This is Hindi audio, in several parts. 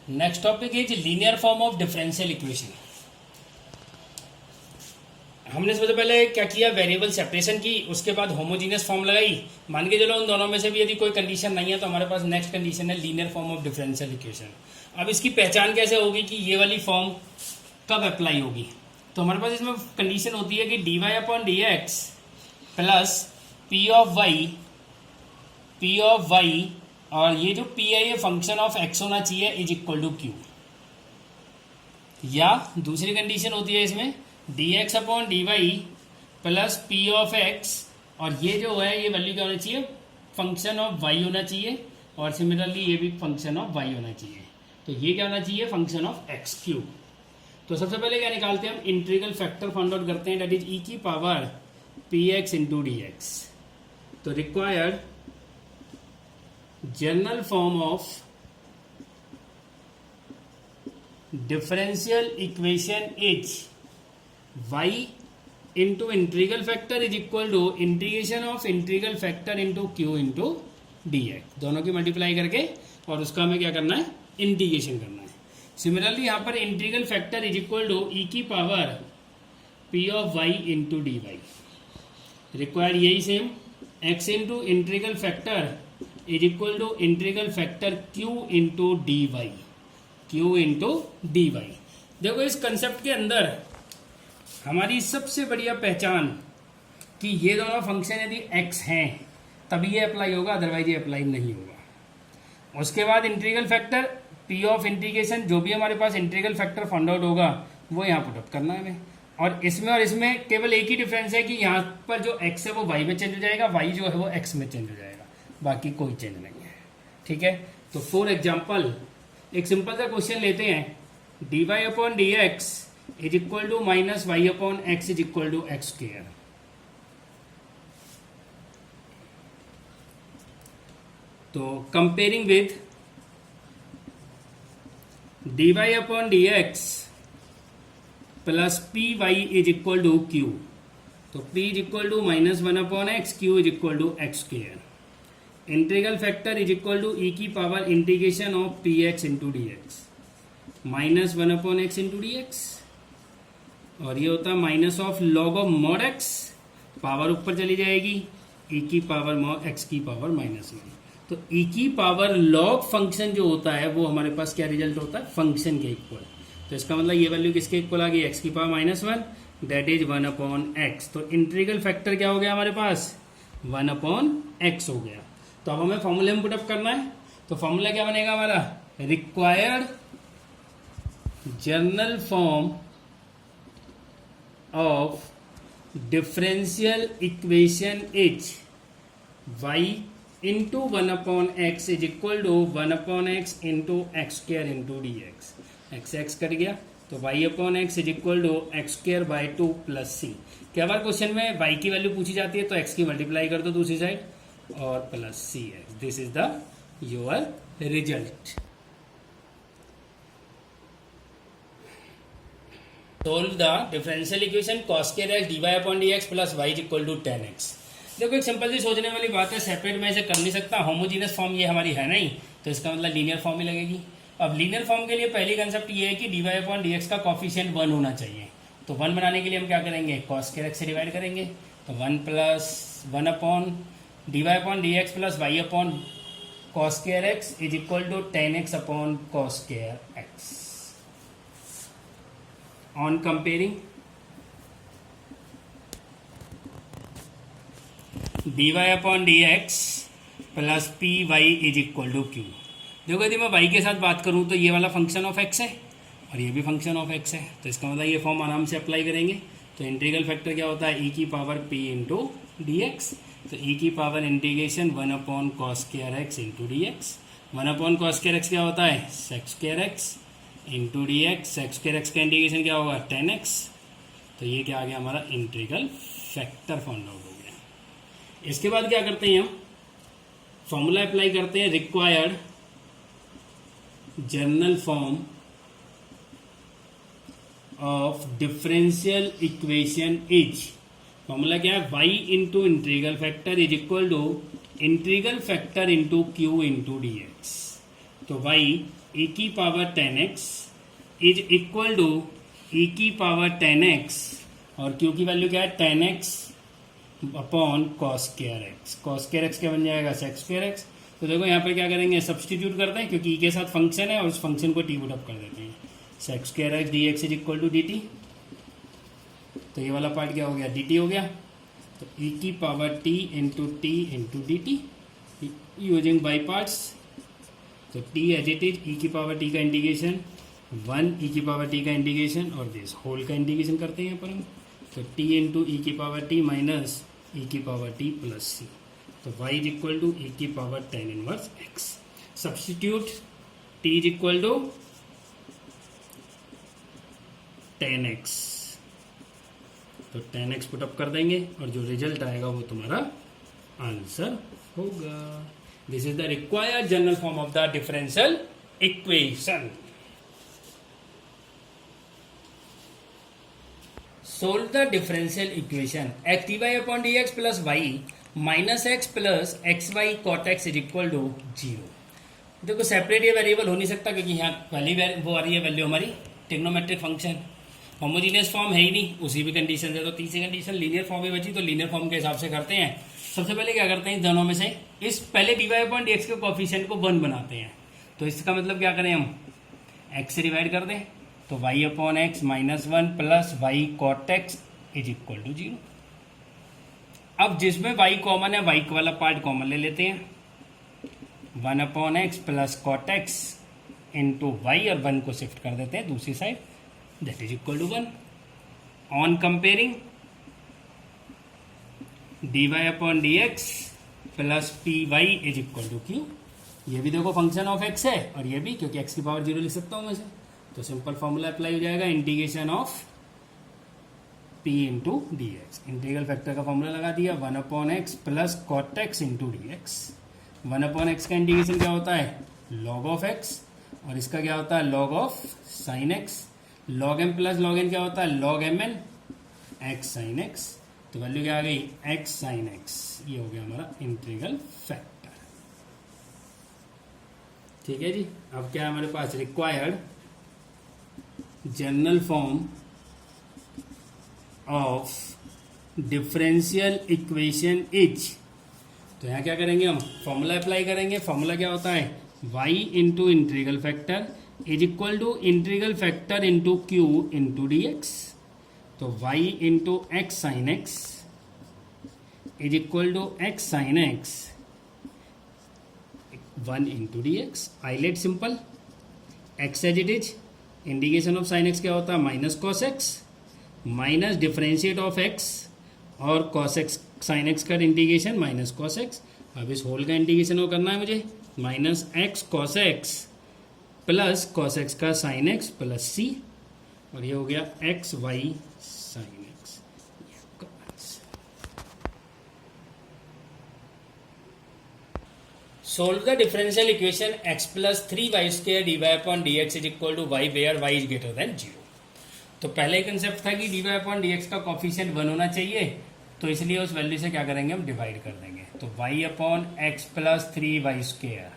Next topic is linear form of differential equation. हमने सबसे पहले क्या किया, वेरिएबल सेपरेशन की, उसके बाद होमोजीनियस फॉर्म लगाई। मान के चलो उन दोनों में से भी यदि कोई कंडीशन नहीं है तो हमारे पास नेक्स्ट कंडीशन है linear form of differential equation. अब इसकी पहचान कैसे होगी कि ये वाली फॉर्म कब अप्लाई होगी। तो हमारे पास इसमें कंडीशन होती है कि d y upon d x plus p of y और ये जो पी है ये फंक्शन ऑफ एक्स होना चाहिए इज इक्वल टू क्यू। या दूसरी कंडीशन होती है इसमें d x upon d y plus p of x और ये जो है ये वैल्यू क्या होना चाहिए, फंक्शन ऑफ वाई होना चाहिए और सिमिलरली ये भी फंक्शन ऑफ वाई होना चाहिए। तो ये क्या होना चाहिए, फंक्शन ऑफ एक्स क्यू। तो सबसे पहले क्या निकालते हैं हम, इंटीग्रल फैक्टर फाइंड आउट करते हैं, दैट इज ई की power p x into d x. तो required general form of differential equation is y into integral factor is equal to integration of integral factor into q into d x, दोनों की मल्टीप्लाई करके और उसका हमें क्या करना है, इंटीग्रेशन करना है। सिमिलरली यहाँ पर integral factor is equal to e की power p of y into d y. Required यही same x into integral factor is equal to integral factor q into d y, q into d y. देखो इस कंसेप्ट के अंदर हमारी सबसे बढ़िया पहचान कि ये दोनों फंक्शन यदि x हैं तभी ये अप्लाई होगा, अदरवाइज ये अप्लाई नहीं होगा। उसके बाद integral factor p of integration, जो भी हमारे पास इंटीग्रल फैक्टर फाइंड आउट होगा वो यहाँ पुट अप करना है हमें। और इसमें केवल एक ही डिफरेंस है कि यहाँ पर जो x है वो y में चेंज हो जाएगा, y जो है वो x में चेंज हो जाएगा, बाकी कोई चेंज नहीं है। ठीक है, तो फॉर एग्जाम्पल एक सिंपल सा क्वेश्चन लेते हैं, d y upon d x is equal to minus y upon x is equal to x square. तो comparing with d y upon d x plus p y is equal to q. तो p is equal to minus one upon x, q is equal to x square. Integral factor is equal to e की power integration of P x into d x, minus one upon x into d x और ये होता है minus of log of mod x, power ऊपर चली जाएगी, ई की पावर मॉड एक्स की पावर माइनस वन। तो ई की पावर लॉग फंक्शन जो होता है वो हमारे पास क्या रिजल्ट होता है, फंक्शन के इक्वल। तो इसका मतलब ये वैल्यू किसके इक्वल आ गई, एक्स की power minus one, that is one upon x. तो इंटीग्रल फैक्टर क्या हो गया हमारे पास, वन अपॉन एक्स हो गया। तो अब हमें फॉर्मूले में पुटअप करना है। तो फॉर्मूला क्या बनेगा हमारा, required general form of differential equation is y into one upon x is equal to one upon x into x square into d x. X x cut गया तो y upon x is equal to x square by two plus c. क्या बार क्वेश्चन में y की वैल्यू पूछी जाती है तो x की मल्टीप्लाई कर दो दूसरी साइड और plus c x. This is the your result. Solve the differential equation cos square x d y upon d x plus y is equal to ten x. देखो एक सिंपल सी सोचने वाली बात है, सेपरेट में ऐसे कर नहीं सकता, होमोजीनियस फॉर्म ये हमारी है नहीं, तो इसका मतलब लीनियर फॉर्म ही लगेगी। अब लीनियर फॉर्म के लिए पहली कंसेप्ट ये है कि d y upon d x का कॉफिशिएंट वन होना चाहिए। तो वन बनाने के लिए हम क्या करेंगे, cos स्क्वायर एक्स से डिवाइड करेंगे। तो one plus one upon d y upon d x plus y upon cos square x is equal to ten x upon cos square x. On comparing dy upon dx plus p y is equal to q. देखो यदि मैं y के साथ बात करूं तो ये वाला फंक्शन ऑफ x है और ये भी फंक्शन ऑफ x है, तो इसका मतलब ये फॉर्म आराम से अप्लाई करेंगे। तो इंटीग्रल फैक्टर क्या होता है, e की power p into d x. तो e की power integration one upon cos square x into d x. One upon cos square x क्या होता है, sex square x into d x. Sex square x का इंटीग्रेशन क्या होगा, टेन एक्स। तो ये क्या आ गया हमारा इंटीग्रल फैक्टर फाइंड आउट हो गया। इसके बाद क्या करते हैं हम, फॉर्मूला अप्लाई करते हैं, required general form of differential equation is, formula क्या है, y into integral factor is equal to integral factor into q into d x. तो y e की power 10x is equal to e की पावर 10x और q की वैल्यू क्या है 10x upon cos square x. Cos square x क्या बन जाएगा सेक स्क्वायर एक्स। तो देखो यहाँ पर क्या करेंगे सब्सटीट्यूट करते हैं क्योंकि e के साथ फंक्शन है और उस फंक्शन को टी पुट अप कर देते हैं। Sec square x d x is equal to d t. तो ये वाला पार्ट क्या हो गया डी टी हो गया। तो e की power t into d t using by parts. तो t as it is e की पावर t का इंटीग्रेशन 1 e की पावर t का इंटीग्रेशन और दिस होल का इंटीग्रेशन करते हैं यहाँ पर हम। तो t इंटू ई की पावर t माइनस ई की पावर t प्लस सी। तो y is equal to e की power 10 inverse x। Substitute t is equal to 10x। तो 10x पुटअप कर देंगे और जो रिजल्ट आएगा वो तुम्हारा आंसर होगा। This is the required general form of the differential equation. Solve the differential equation x d y upon d x plus y minus x plus x y cot x is equal to 0। देखो सेपरेट ये वेरिएबल हो नहीं सकता क्योंकि यहाँ पहली वो आ रही है वैल्यू हमारी ट्रिग्नोमेट्रिक फंक्शन। होमोजीनियस फॉर्म है ही नहीं, उसी भी कंडीशन है। तो तीसरी कंडीशन लीनियर फॉर्म ही बची, तो लीनियर फॉर्म के हिसाब से करते हैं। सबसे पहले क्या करते हैं दोनों में से इस पहले d y upon d x के कोफिशिएंट को 1 बनाते हैं। तो इसका मतलब क्या करें हम x से डिवाइड कर दें। तो y upon x minus 1 plus y cot x is equal to 0। अब जिसमें y कॉमन है y वाला पार्ट कॉमन ले लेते हैं। 1 upon x plus cot x into y और 1 को शिफ्ट कर देते हैं दूसरी side, that is equal to 1। On comparing dy upon d x plus p y is equal to q. ये भी देखो फंक्शन ऑफ x है और ये भी, क्योंकि x की पावर 0 लिख सकता हूं मैं से। तो सिंपल फॉर्मूला अप्लाई हो जाएगा integration of p into d x. Integral factor का फॉर्मूला लगा दिया 1 upon x plus cot x into d x. 1 upon x का इंटीग्रेशन क्या होता है लॉग ऑफ एक्स और इसका क्या होता है log of sine x. Log m plus log n क्या होता है log m n x sine x. तो वैल्यू क्या आ गई एक्स साइन एक्स। ये हो गया हमारा इंटीग्रल फैक्टर। ठीक है जी। अब क्या है हमारे पास required general form of differential equation is. तो यहाँ क्या करेंगे हम फॉर्मूला अप्लाई करेंगे। फॉर्मूला क्या होता है y into integral factor is equal to integral factor into q into d x. तो y into x sine x is equal to x sine x 1 into d x. I let simple x as it is. Integration of sine x क्या होता है minus cos x minus differentiate of x और कॉस एक्स साइन एक्स का इंटीग्रेशन माइनस कॉस एक्स। अब इस होल का इंटीग्रेशन वो करना है मुझे minus x cos x plus cos x का साइन एक्स प्लस सी और ये हो गया x y sine x. Solve the differential equation x plus 3y square d y upon d x is equal to y where y is greater than 0। तो पहले कंसेप्ट था कि d y upon d x का कॉफिशिएंट 1 होना चाहिए, तो इसलिए उस वैल्यू से क्या करेंगे हम डिवाइड कर देंगे। तो y upon x plus 3y square.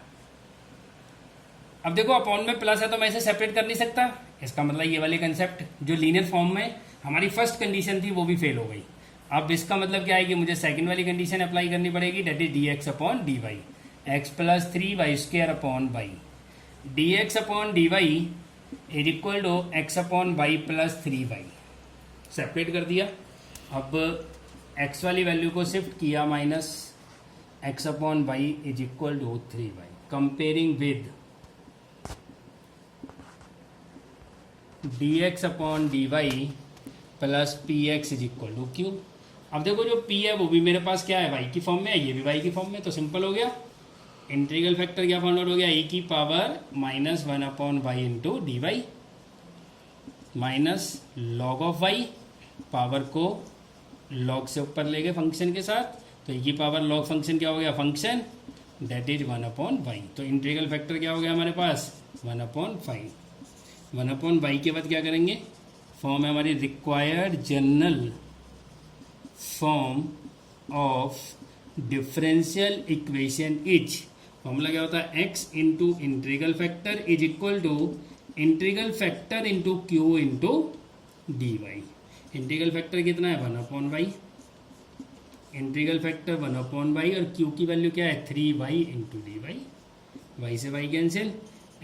अब देखो अपॉन में प्लस है तो मैं इसे सेपरेट कर नहीं सकता। इसका मतलब ये वाली कंसेप्ट जो लीनियर फॉर्म में हमारी फर्स्ट कंडीशन थी वो भी फेल हो गई। अब इसका मतलब क्या है कि मुझे सेकंड वाली कंडीशन अप्लाई करनी पड़ेगी, that is d x upon d y. X plus 3y square upon y d x upon d y is equal to x upon y plus 3y। Separate कर दिया। अब x वाली वैल्यू को शिफ्ट किया minus x upon y is equal to 3y। Comparing with d x upon d y plus p x is equal to q. अब देखो जो p है वो भी मेरे पास क्या है y की फॉर्म में है, ये भी y की फॉर्म में। तो सिंपल हो गया इंटीग्रल फैक्टर क्या फाउंड आउट हो गया e की power minus 1 upon y into d y minus log of y. Power को लॉग से ऊपर ले गए फंक्शन के साथ, तो e की पावर लॉग फंक्शन क्या हो गया function that is 1 upon y. तो इंटीग्रल फैक्टर क्या हो गया हमारे पास 1 अपॉन 5। 1 अपॉन वाई के बाद क्या करेंगे फॉर्म है हमारी required general form of differential equation is. Formula क्या होता है, x into integral factor is equal to integral factor into q into d y. Integral factor कितना है 1/y, इंटीग्रल फैक्टर 1/y और q की वैल्यू क्या है 3y into d y. Y से y cancel,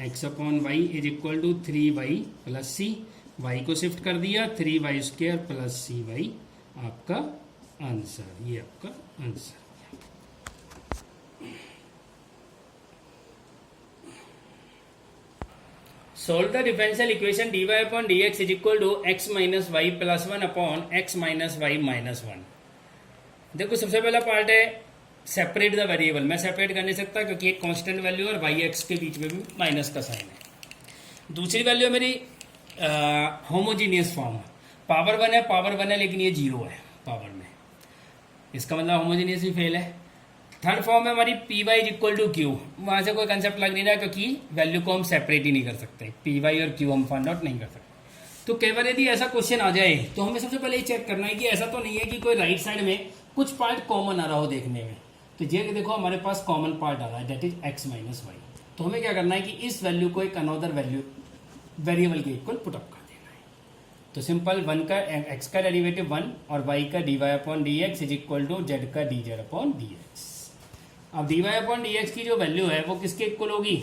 x/y is equal to 3y plus c, y को शिफ्ट कर दिया 3y² प्लस cy आपका आंसर, ये आपका answer. Solve the differential equation dy upon dx is equal to x minus y plus 1 upon x minus y minus 1। देखो सबसे पहला पार्ट है सेपरेट द वेरिएबल। मैं सेपरेट कर नहीं सकता क्योंकि एक कांस्टेंट वैल्यू और वाई एक्स के बीच में भी माइनस का साइन है। दूसरी वैल्यू मेरी होमोजीनियस फॉर्म है, पावर 1 है लेकिन ये 0 है पावर में, इसका मतलब होमोजीनियस भी फेल है। थर्ड फॉर्म है हमारी p y is equal to q, वहां से कोई कंसेप्ट लग नहीं रहा क्योंकि वैल्यू को हम सेपरेट ही नहीं कर सकते, पी वाई और क्यू हम फाइंड आउट नहीं कर सकते। तो केवल यदि ऐसा क्वेश्चन आ जाए तो हमें सबसे पहले ये चेक करना है कि ऐसा तो नहीं है कि कोई राइट साइड में कुछ पार्ट कॉमन आ रहा हो देखने में। तो ये देखो हमारे पास कॉमन पार्ट आ रहा है that is x minus y. तो हमें क्या करना है कि इस वैल्यू को एक अनदर वैल्यू वेरिएबल के इक्वल पुट अप कर देना है। तो सिंपल 1 का एक्स का डेरिवेटिव 1 और वाई का d y upon d x is equal to z का d z upon d x. अब d y upon d x की जो वैल्यू है वो किसके इक्वल होगी,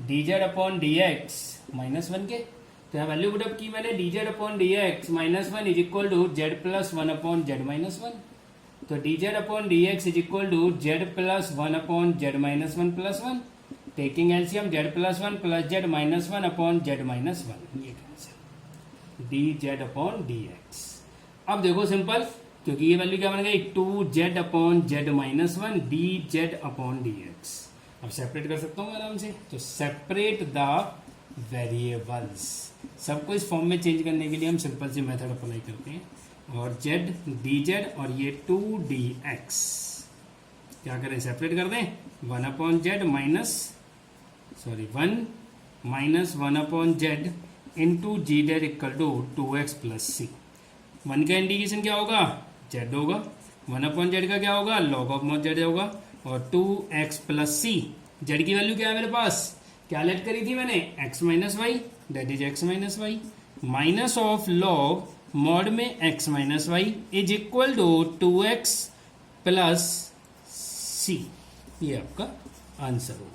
d z upon d x minus 1 के। तो यहाँ वैल्यू पुटअप की मैंने d z upon d x minus 1 is equal to z plus 1 upon z minus 1। तो d z upon d x is equal to z plus 1 upon z minus 1 plus 1। Taking LCM z plus 1 plus z minus 1 upon z minus 1, ये cancel d z upon d x. अब देखो सिंपल, क्योंकि ये वैल्यू क्या बन गई 2z upon z minus 1 D z upon d x. अब सेपरेट कर सकता हूँ आराम से, तो सेपरेट द वेरिएबल्स। सबको इस फॉर्म में चेंज करने के लिए हम सिंपल सी मेथड अप्लाई करते हैं, और जेड डी जेड और ये 2dx क्या करें सेपरेट कर दें 1 upon z minus 1 minus 1 upon z into g z equal to 2x plus c. 1 का इंडिकेशन क्या होगा जेड होगा, 1 अपॉन जेड का क्या होगा लॉग ऑफ मॉड जेड होगा, और 2x प्लस सी। जेड की वैल्यू क्या है मेरे पास, क्या लेट करी थी मैंने x minus y that is x minus y minus of log mod में x minus y is equal to 2x plus c. ये आपका आंसर होगा।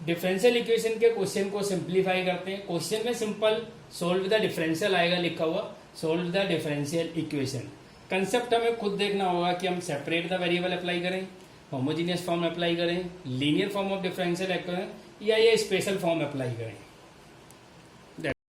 डिफरेंशियल इक्वेशन के क्वेश्चन को सिंप्लीफाई करते हैं। क्वेश्चन में सिंपल सोल्व द डिफरेंशियल आएगा लिखा हुआ, solve the differential equation. Concept हमें खुद देखना होगा कि हम सेपरेट द वेरिएबल अप्लाई करें, होमोजीनियस फॉर्म अप्लाई करें, लीनियर फॉर्म ऑफ डिफरेंशियल या ये स्पेशल फॉर्म अप्लाई करें।